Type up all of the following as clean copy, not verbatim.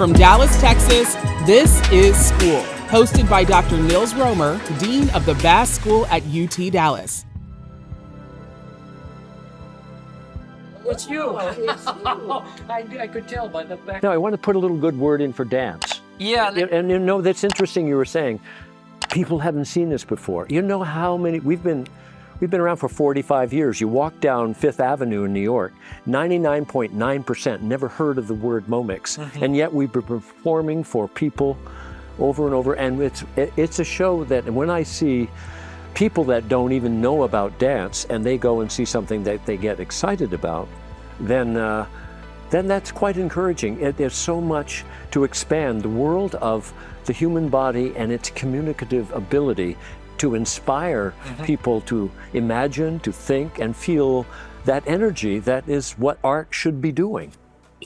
From Dallas, Texas, this is Spool, hosted by Dr. Nils Roemer, Dean of the Bass School at UT Dallas. It's you. I could tell by the back. No, I want to put a little good word in for dance. Yeah. And you know, that's interesting you were saying, people haven't seen this before. You know how many, we've been around for 45 years. You walk down Fifth Avenue in New York, 99.9% never heard of the word MOMIX. Mm-hmm. And yet we've been performing for people over and over. And it's a show that when I see people that don't even know about dance and they go and see something that they get excited about, then that's quite encouraging. There's so much to expand the world of the human body and its communicative ability to inspire people to imagine, to think, and feel that energy that is what art should be doing.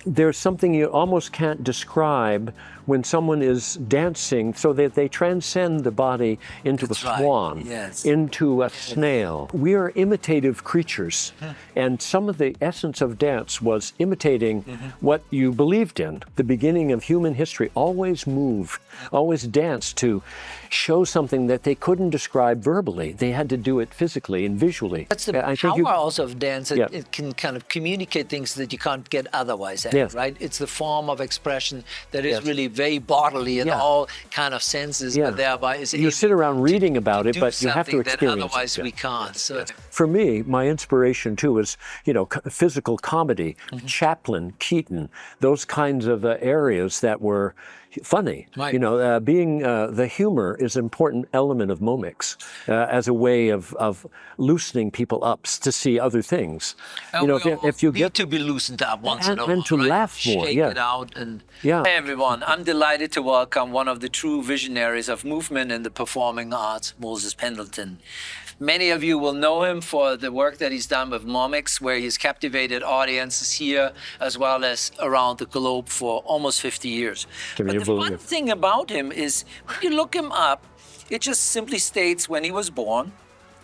There's something you almost can't describe when someone is dancing so that they transcend the body into a swan, into a snail. We are imitative creatures, and some of the essence of dance was imitating what you believed in. The beginning of human history always moved, always danced to show something that they couldn't describe verbally. They had to do it physically and visually. That's the power also of dance. It can kind of communicate things that you can't get otherwise, right? It's the form of expression that is really very bodily in all kind of senses, but thereby is you sit around reading about it, but you have to experience that otherwise it. we can't. So. For me, my inspiration too is, physical comedy, Chaplin, Keaton, those kinds of areas that were funny. Right. Being the humor is an important element of MOMIX as a way of loosening people up to see other things. If you get to be loosened up once in a while, and to laugh more, shake it out, and Hey everyone, I'm delighted to welcome one of the true visionaries of movement in the performing arts, Moses Pendleton. Many of you will know him for the work that he's done with MOMIX, where he's captivated audiences here as well as around the globe for almost 50 years. But the fun thing about him is when you look him up, it just simply states when he was born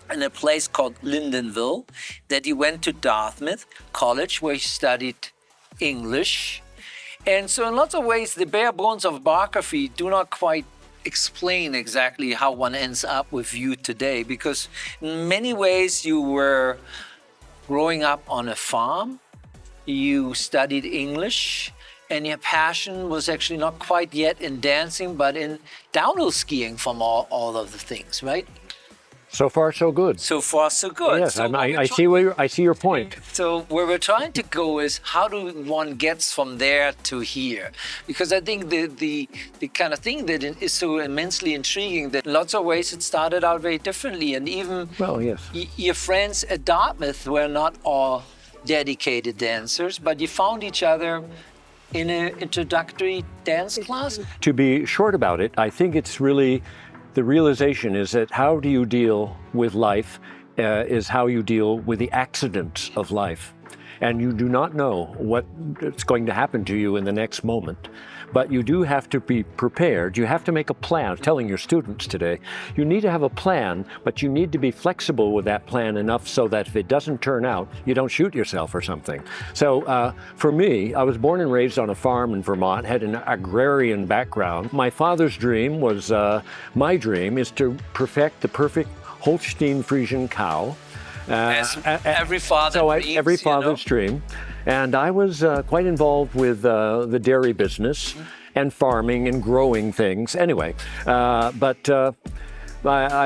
in a place called Lindenville, that he went to Dartmouth College where he studied English. And so in lots of ways, the bare bones of biography do not quite explain exactly how one ends up with you today, because in many ways you were growing up on a farm, you studied English, and your passion was actually not quite yet in dancing, but in downhill skiing from all of the things, right? So far, so good. So far, so good. Yes, so I see your point. So where we're trying to go is how do one gets from there to here? Because I think the kind of thing that is so immensely intriguing that in lots of ways it started out very differently, and even your friends at Dartmouth were not all dedicated dancers, but you found each other in an introductory dance class. To be short about it, I think it's really the realization is that how do you deal with life is how you deal with the accidents of life. And you do not know what's going to happen to you in the next moment. But you do have to be prepared. You have to make a plan. I'm telling your students today, you need to have a plan, but you need to be flexible with that plan enough so that if it doesn't turn out, you don't shoot yourself or something. So for me, I was born and raised on a farm in Vermont, had an agrarian background. My father's dream was, my dream is to perfect the perfect Holstein Friesian cow. Every father dreams, every father's dream. And I was quite involved with the dairy business and farming and growing things. Anyway, I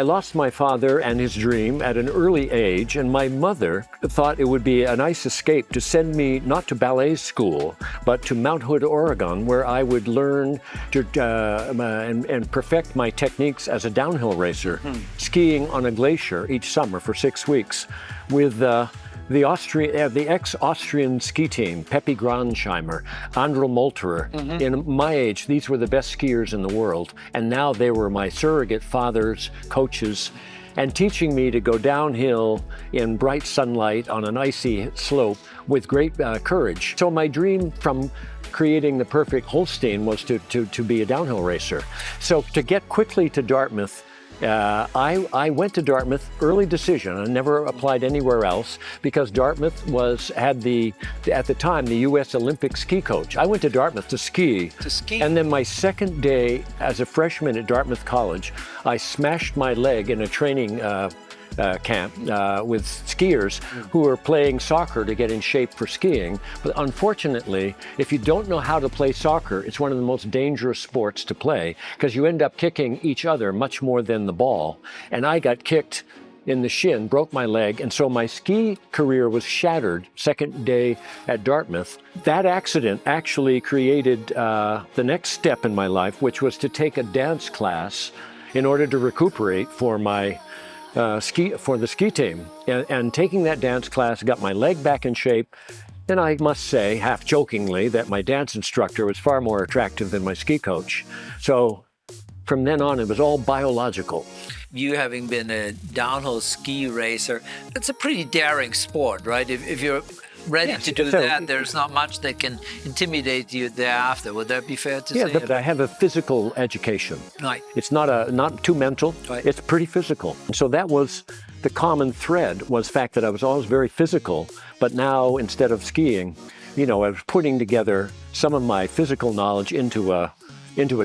lost my father and his dream at an early age, and my mother thought it would be a nice escape to send me not to ballet school, but to Mount Hood, Oregon, where I would learn to and perfect my techniques as a downhill racer, skiing on a glacier each summer for 6 weeks with the ex-Austrian ski team, Pepi Gronsheimer, Andro Molterer. In my age, these were the best skiers in the world, and now they were my surrogate fathers, coaches, and teaching me to go downhill in bright sunlight on an icy slope with great courage. So my dream from creating the perfect Holstein was to be a downhill racer. So to get quickly to Dartmouth I went to Dartmouth, early decision. I never applied anywhere else because Dartmouth had at the time, the U.S. Olympic ski coach. I went to Dartmouth to ski. To ski? And then my second day as a freshman at Dartmouth College, I smashed my leg in a training camp with skiers who were playing soccer to get in shape for skiing. But unfortunately, if you don't know how to play soccer, it's one of the most dangerous sports to play because you end up kicking each other much more than the ball. And I got kicked in the shin, broke my leg, and so my ski career was shattered second day at Dartmouth. That accident actually created the next step in my life, which was to take a dance class in order to recuperate for my for the ski team. And taking that dance class got my leg back in shape. And I must say, half jokingly, that my dance instructor was far more attractive than my ski coach. So from then on, it was all biological. You having been a downhill ski racer, it's a pretty daring sport, right? If you're ready to do that, there's not much that can intimidate you thereafter. Would that be fair to say? Yeah, but I have a physical education. Right. It's not too mental. Right. It's pretty physical. And so that was the common thread, was the fact that I was always very physical, but now instead of skiing, I was putting together some of my physical knowledge into a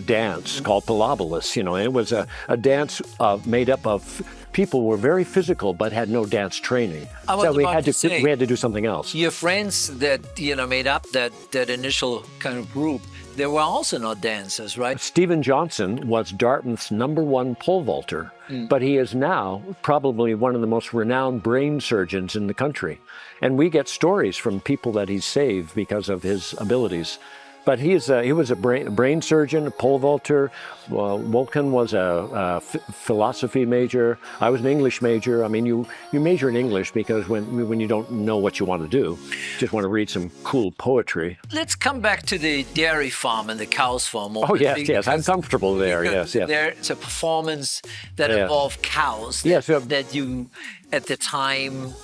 dance called Pilabolus. It was a dance made up of people who were very physical but had no dance training. So we had to do something else. Your friends that made up that initial kind of group, they were also not dancers, right? Stephen Johnson was Dartmouth's #1 pole vaulter, but he is now probably one of the most renowned brain surgeons in the country. And we get stories from people that he's saved because of his abilities. But he was a brain surgeon, a pole vaulter. Wolken was a philosophy major. I was an English major. I mean, you major in English because when you don't know what you want to do, you just want to read some cool poetry. Let's come back to the dairy farm and the cows farm. Oh, yes, I'm comfortable there, yes. There's a performance that involved cows that you, at the time,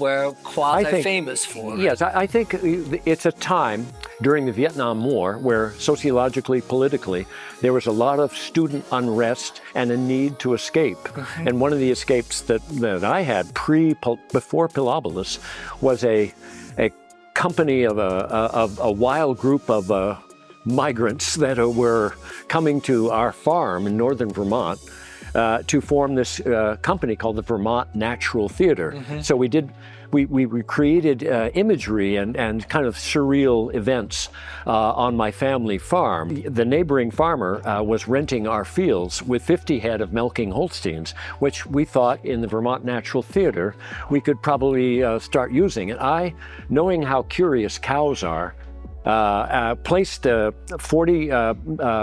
were quasi-famous for. Yes, I think it's a time during the Vietnam War where sociologically, politically, there was a lot of student unrest and a need to escape. And one of the escapes that I had before Pilabolus was a company of a wild group of migrants that were coming to our farm in northern Vermont to form this company called the Vermont Natural Theater. So we created imagery and kind of surreal events on my family farm. The neighboring farmer was renting our fields with 50 head of milking Holsteins, which we thought in the Vermont Natural Theater we could probably start using. And I, knowing how curious cows are, placed 40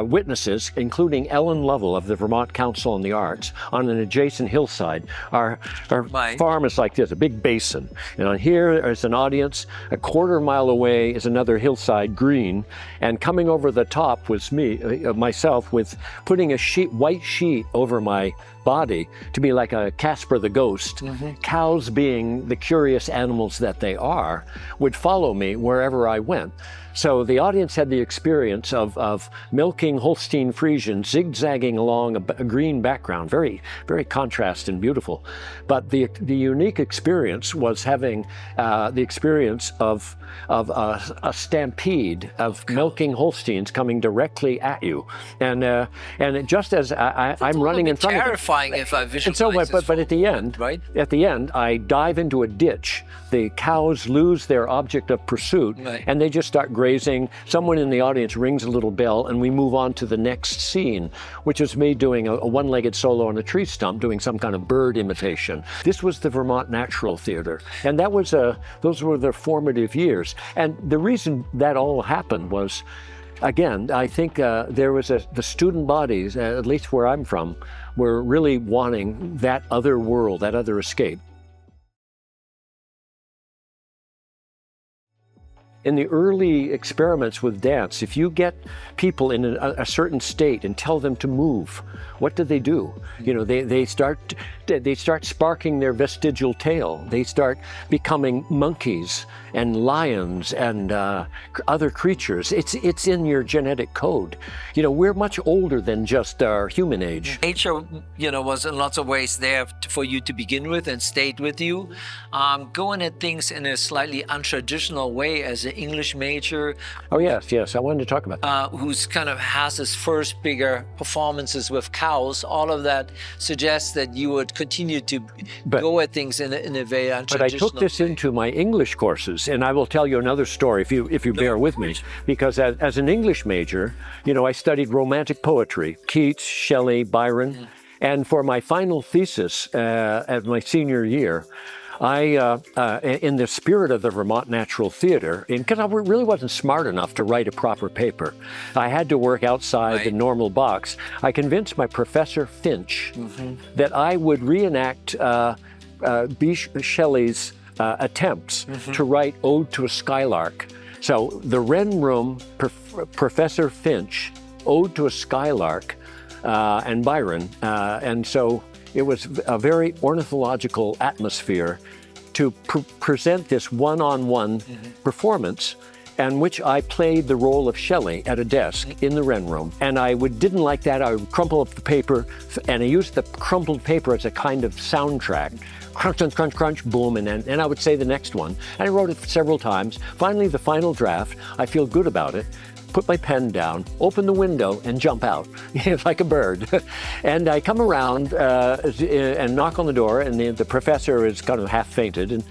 witnesses, including Ellen Lovell of the Vermont Council on the Arts, on an adjacent hillside. Our farm is like this, a big basin. And on here is an audience. A quarter mile away is another hillside green. And coming over the top was myself, with putting a white sheet over my body to be like a Casper the Ghost. Cows, being the curious animals that they are, would follow me wherever I went. So the audience had the experience of milking Holstein Friesian, zigzagging along a green background, very, very contrast and beautiful. But the unique experience was having the experience of a stampede of milking Holsteins coming directly at you, and just as I'm running in front of them. Terrifying if I visualize. And so, but at the end, right? At the end, I dive into a ditch. The cows lose their object of pursuit, and they just start grazing. Someone in the audience rings a little bell, and we move on to the next scene, which is me doing a one-legged solo on a tree stump, doing some kind of bird imitation. This was the Vermont Natural Theater, and that was those were the formative years. And the reason that all happened was, again, I think there was the student bodies, at least where I'm from, were really wanting that other world, that other escape. in the early experiments with dance, if you get people in a certain state and tell them to move, what do? You know, they start sparking their vestigial tail. They start becoming monkeys and lions and other creatures. It's in your genetic code. You know, we're much older than just our human age. Nature, you know, was in lots of ways there for you to begin with and stayed with you. Going at things in a slightly untraditional way as an English major. Oh yes, I wanted to talk about that. Who's kind of has his first bigger performances with cows. All of that suggests that you would continue to go at things in a very untraditional But I took this way. into my English courses, and I will tell you another story if you bear with me. Because as an English major, you know, I studied romantic poetry, Keats, Shelley, Byron, and for my final thesis at my senior year, I, in the spirit of the Vermont Natural Theater, because I really wasn't smart enough to write a proper paper, I had to work outside the normal box. I convinced my professor Finch that I would reenact B. Shelley's attempts to write Ode to a Skylark. So the Wren Room, Professor Finch, Ode to a Skylark, and Byron, and so it was a very ornithological atmosphere to present this one-on-one performance, in which I played the role of Shelley at a desk in the Wren Room. And I didn't like that. I would crumple up the paper, and I used the crumpled paper as a kind of soundtrack. Crunch, crunch, crunch, crunch, boom, and I would say the next one. And I wrote it several times. Finally, the final draft, I feel good about it. Put my pen down, open the window, and jump out like a bird. And I come around and knock on the door, and the professor is kind of half fainted.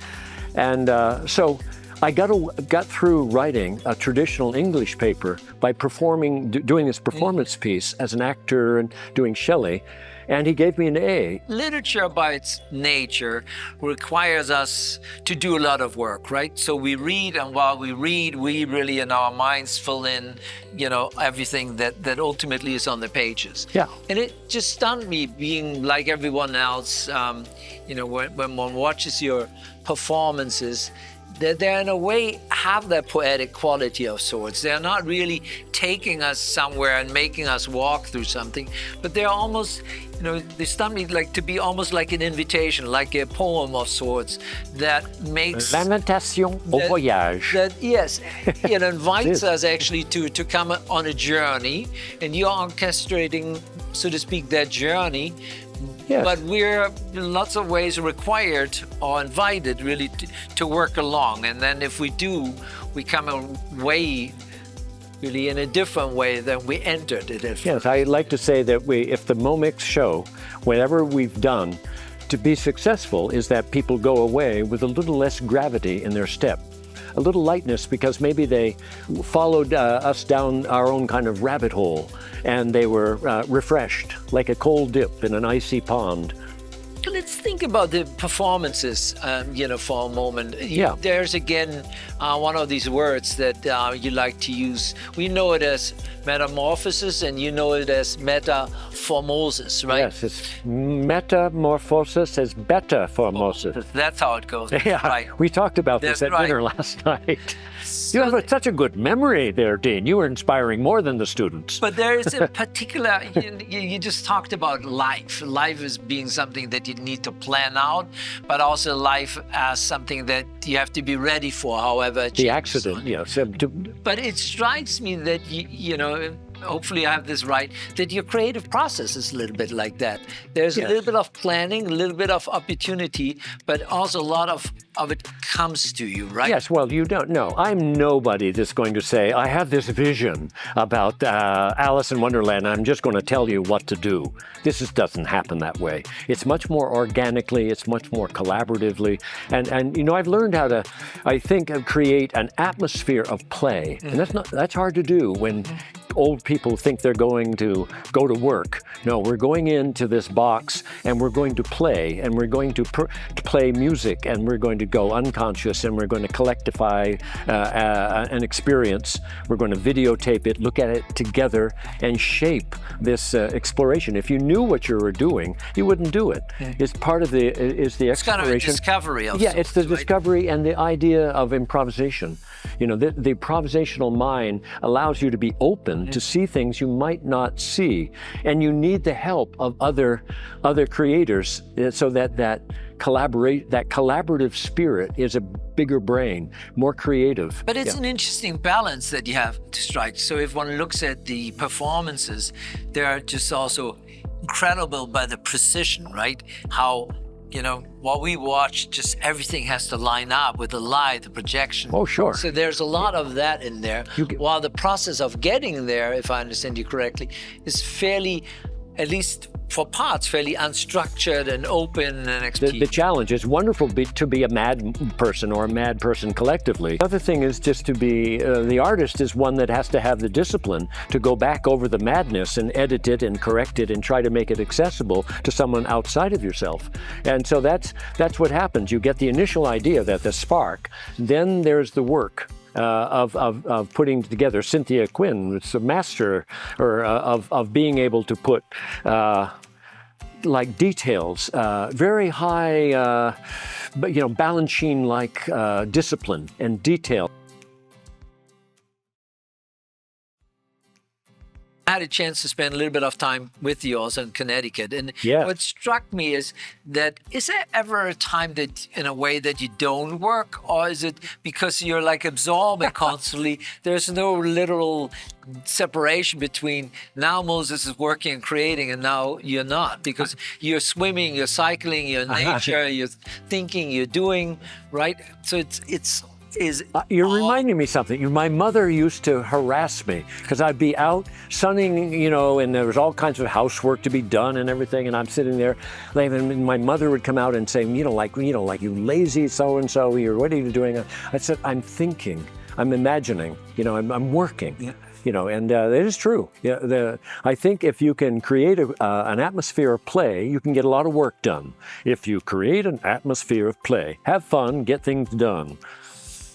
And so I got through writing a traditional English paper by doing this performance piece as an actor and doing Shelley. And he gave me an A. Literature by its nature requires us to do a lot of work, right? So we read, and while we read, we really in our minds fill in, you know, everything that ultimately is on the pages. Yeah. And it just stunned me being like everyone else, you know, when one watches your performances, that they in a way have that poetic quality of sorts. They're not really taking us somewhere and making us walk through something, but they're almost, you know, they stun me like to be almost like an invitation, like a poem of sorts that makes... Lamentation au voyage. Yes, it invites us actually to come on a journey, and you're orchestrating, so to speak, that journey. Yes. But we're in lots of ways required or invited really to work along. And then if we do, we come away really in a different way than we entered it at first. Yes, I like to say that if the MOMIX show, whatever we've done to be successful, is that people go away with a little less gravity in their step. A little lightness, because maybe they followed us down our own kind of rabbit hole, and they were refreshed, like a cold dip in an icy pond. Let's think about the performances, you know, for a moment. Yeah. There's again one of these words that you like to use. We know it as metamorphosis, and you know it as metaformosis, right? Yes, it's metamorphosis is betaformosis. That's how it goes. Yeah, Right. we talked about this That's at right. dinner last night. You have such a good memory there, Dean. You were inspiring more than the students. But there is a particular, you just talked about life. Life as being something that you need to plan out, but also life as something that you have to be ready for, however it The changes. accident, yes. But it strikes me that, you know, hopefully I have this right, that your creative process is a little bit like that. There's a little bit of planning, a little bit of opportunity, but also a lot of it comes to you, right? Yes, well, you don't know. I'm nobody that's going to say, I have this vision about Alice in Wonderland, I'm just going to tell you what to do. This doesn't happen that way. It's much more organically, it's much more collaboratively. And you know, I've learned how to, I think, create an atmosphere of play. And that's hard to do when old people think they're going to go to work. No, we're going into this box and we're going to play, and we're going to play music, and we're going to go unconscious, and we're going to collectivify an experience. We're going to videotape it, look at it together, and shape this exploration. If you knew what you were doing, you wouldn't do it. It's part of the exploration. It's kind of a discovery of it's the sorts, right? discovery and the idea of improvisation. You know, the improvisational mind allows you to be open to see things you might not see, and you need the help of other creators so that collaborative spirit is a bigger brain, more creative. But it's an interesting balance that you have to strike. So if one looks at the performances, they're just also incredible by the precision, right? How, you know, while we watch, just everything has to line up with the light, the projection. Oh, sure. So there's a lot of that in there. While the process of getting there, if I understand you correctly, is fairly, at least for parts, fairly unstructured and open and expedient. The challenge is wonderful to be a mad person or a mad person collectively. The other thing is just to be, the artist is one that has to have the discipline to go back over the madness and edit it and correct it and try to make it accessible to someone outside of yourself. And so that's what happens. You get the initial idea, that the spark, then there's the work. Of putting together. Cynthia Quinn, it's a master of being able to put like details, very high, Balanchine-like discipline and detail. I had a chance to spend a little bit of time with you also in Connecticut. And what struck me is that, is there ever a time that, in a way, that you don't work? Or is it because you're like absorbing constantly? There's no literal separation between now Moses is working and creating and now you're not, because you're swimming, you're cycling, you're in nature, you're thinking, you're doing, right? So you're reminding me something. My mother used to harass me because I'd be out sunning, and there was all kinds of housework to be done and everything, and I'm sitting there, and my mother would come out and say, you lazy so-and-so, what are you doing? I said, I'm thinking, I'm imagining, I'm working. Yeah. And it is true. I think if you can create an atmosphere of play, you can get a lot of work done. If you create an atmosphere of play, have fun, get things done.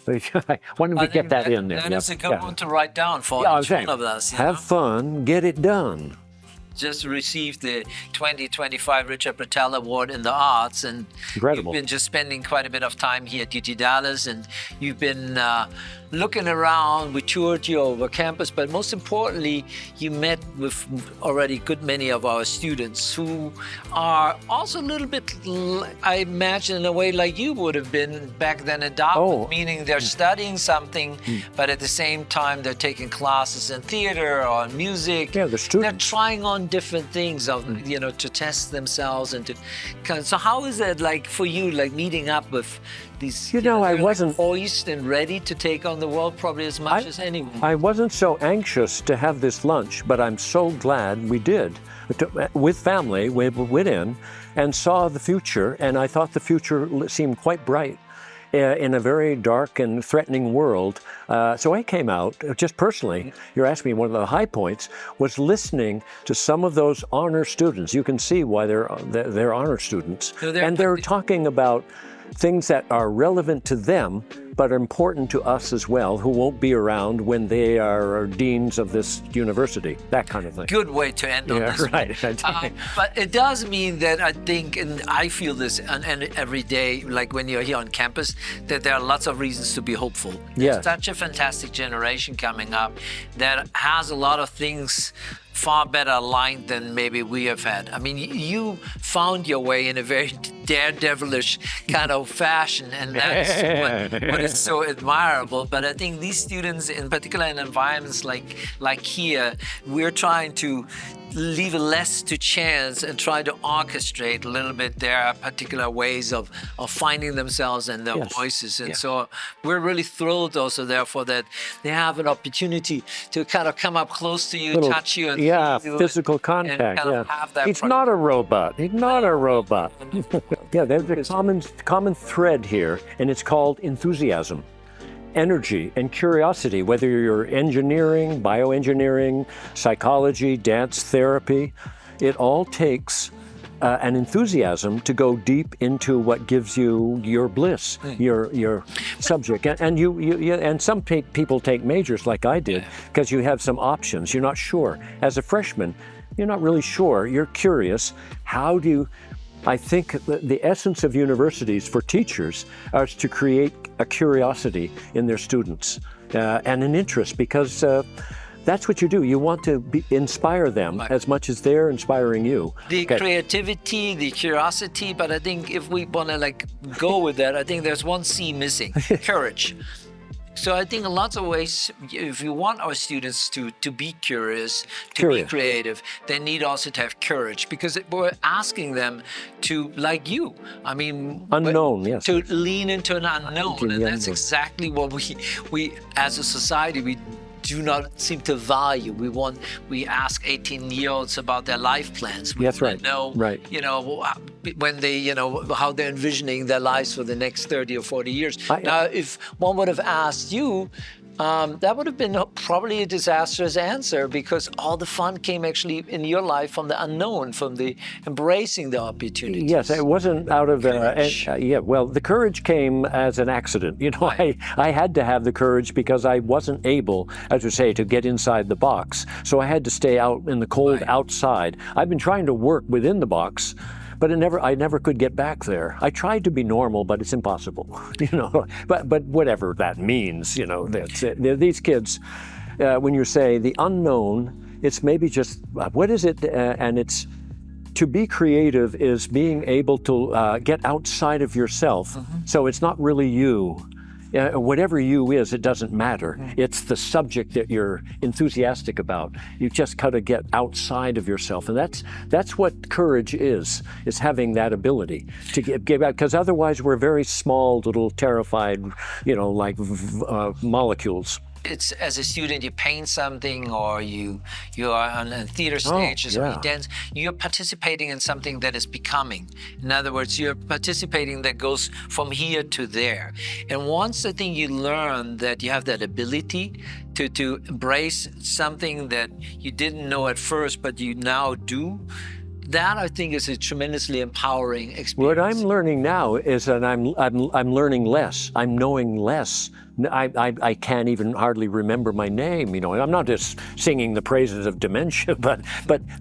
I wanted to get that in there. That is a good one to write down for each one of us. Have fun, get it done. Just received the 2025 Richard Patel Award in the Arts, and incredible. You've been just spending quite a bit of time here at UT Dallas, and you've been looking around. We toured you over campus, but most importantly, you met with already a good many of our students who are also a little bit, I imagine, in a way like you would have been back then at Dartmouth, meaning they're studying something, but at the same time they're taking classes in theater or in music. Yeah, they're trying on different things to test themselves and to so how is it like for you, like meeting up with these I wasn't poised and ready to take on the world probably as much as anyone? I wasn't so anxious to have this lunch, but I'm so glad we did. With family, we went in and saw the future, and I thought the future seemed quite bright in a very dark and threatening world. So I came out, just personally, you're asking me, one of the high points was listening to some of those honor students. You can see why they're honor students. And they're talking about things that are relevant to them, but are important to us as well, who won't be around when they are deans of this university, that kind of thing. Good way to end on this. Right. But it does mean that I think, and I feel this every day, like when you're here on campus, that there are lots of reasons to be hopeful. There's such a fantastic generation coming up that has a lot of things far better aligned than maybe we have had. I mean, you found your way in a very daredevilish kind of fashion, and that's what is so admirable. But I think these students, in particular in environments like here, we're trying to leave less to chance and try to orchestrate a little bit their particular ways of finding themselves and their voices. And so we're really thrilled also, therefore, that they have an opportunity to kind of come up close to you, touch you, and physical contact. And kind of have that. He's not a robot. He's not a robot. There's a common thread here, and it's called enthusiasm. energy and curiosity, whether you're engineering, bioengineering, psychology, dance therapy. It all takes an enthusiasm to go deep into what gives you your bliss, your subject. And some people take majors like I did because you have some options. You're not sure. As a freshman, you're not really sure. You're curious. I think the essence of universities for teachers is to create a curiosity in their students and an interest, because that's what you do. You want to inspire them as much as they're inspiring you. The creativity, the curiosity, but I think if we want to go with that, I think there's one C missing, courage. So I think in lots of ways, if you want our students to be curious, be creative, they need also to have courage, because we're asking them to, like you, I mean, unknown, yes, to lean into an unknown, and that's exactly what we as a society, we do not seem to value. We ask 18-year-olds about their life plans. We That's right. Know, you know, when they, you know, how they're envisioning their lives for the next 30 or 40 years. Now, if one would have asked you, that would have been probably a disastrous answer, because all the fun came actually in your life from the unknown, from the embracing the opportunities. Yes, it wasn't out of well, the courage came as an accident. You know, I had to have the courage because I wasn't able, as you say, to get inside the box. So I had to stay out in the cold outside. I've been trying to work within the box, but I never could get back there. I tried to be normal, but it's impossible, you know. But whatever that means, you know, that's it. These kids, when you say the unknown, it's maybe just what is it? And it's to be creative is being able to get outside of yourself. So it's not really you. Whatever you is, it doesn't matter. It's the subject that you're enthusiastic about. You just got to get outside of yourself, and that's what courage is having that ability to get out. Because otherwise, we're very small, little, terrified, you know, like molecules. It's as a student, you paint something, or you are on a theater stage, or you dance. You're participating in something that is becoming. In other words, you're participating that goes from here to there. And once I think you learn that you have that ability to embrace something that you didn't know at first, but you now do, that I think is a tremendously empowering experience. What I'm learning now is that I'm learning less. I'm knowing less. I can't even hardly remember my name. You know, I'm not just singing the praises of dementia, but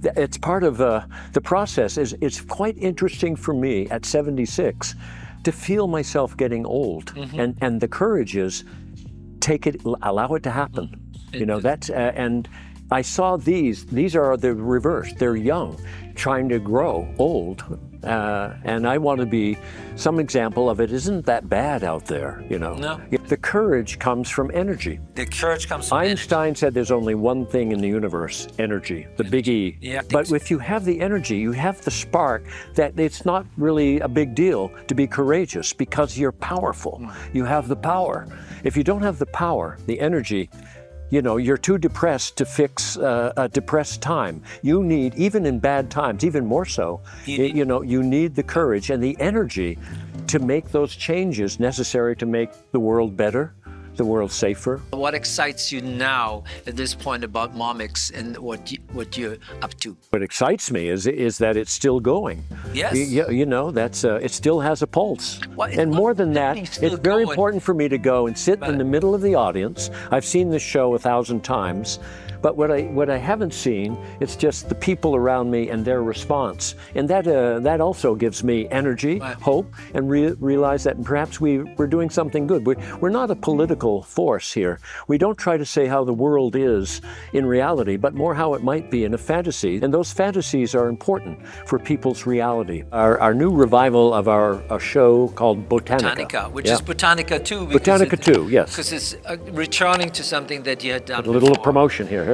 it's part of the process. It's quite interesting for me at 76 to feel myself getting old, and the courage is allow it to happen. You know, that's and I saw these are the reverse. They're young, trying to grow old. And I want to be some example of it. Isn't that bad out there, you know? No. The courage comes from energy. The courage comes from Einstein said there's only one thing in the universe, energy, the big E. Yeah, but if you have the energy, you have the spark, that it's not really a big deal to be courageous because you're powerful. You have the power. If you don't have the power, the energy, you know, you're too depressed to fix a depressed time. You need, even in bad times, even more so, you know, you need the courage and the energy to make those changes necessary to make the world better, the world safer. What excites you now at this point about MOMIX and what you're up to? What excites me is that it's still going. Yes. You know, that's it still has a pulse. Well, and more than that, it's very important for me to go and sit in the middle of the audience. I've seen this show 1,000 times. But what I haven't seen, it's just the people around me and their response. And that also gives me energy, hope, and realize that perhaps we're doing something good. We're not a political force here. We don't try to say how the world is in reality, but more how it might be in a fantasy. And those fantasies are important for people's reality. Our new revival of a show called Botanica. Which is Botanica 2. Botanica 2, yes. Because it's returning to something that you had done before. A little before. Promotion here.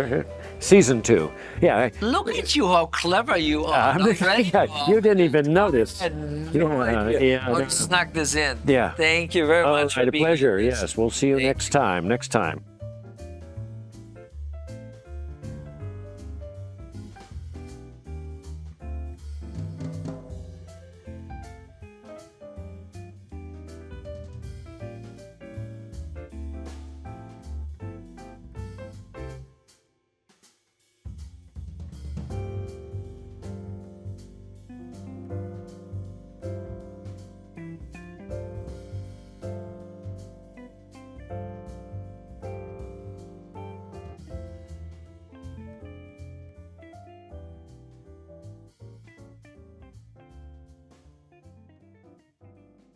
Season 2, yeah. Look at you, how clever you are. You didn't even notice. I'll snuck this in. Yeah. Thank you very much. A pleasure. Yes, we'll see you next time.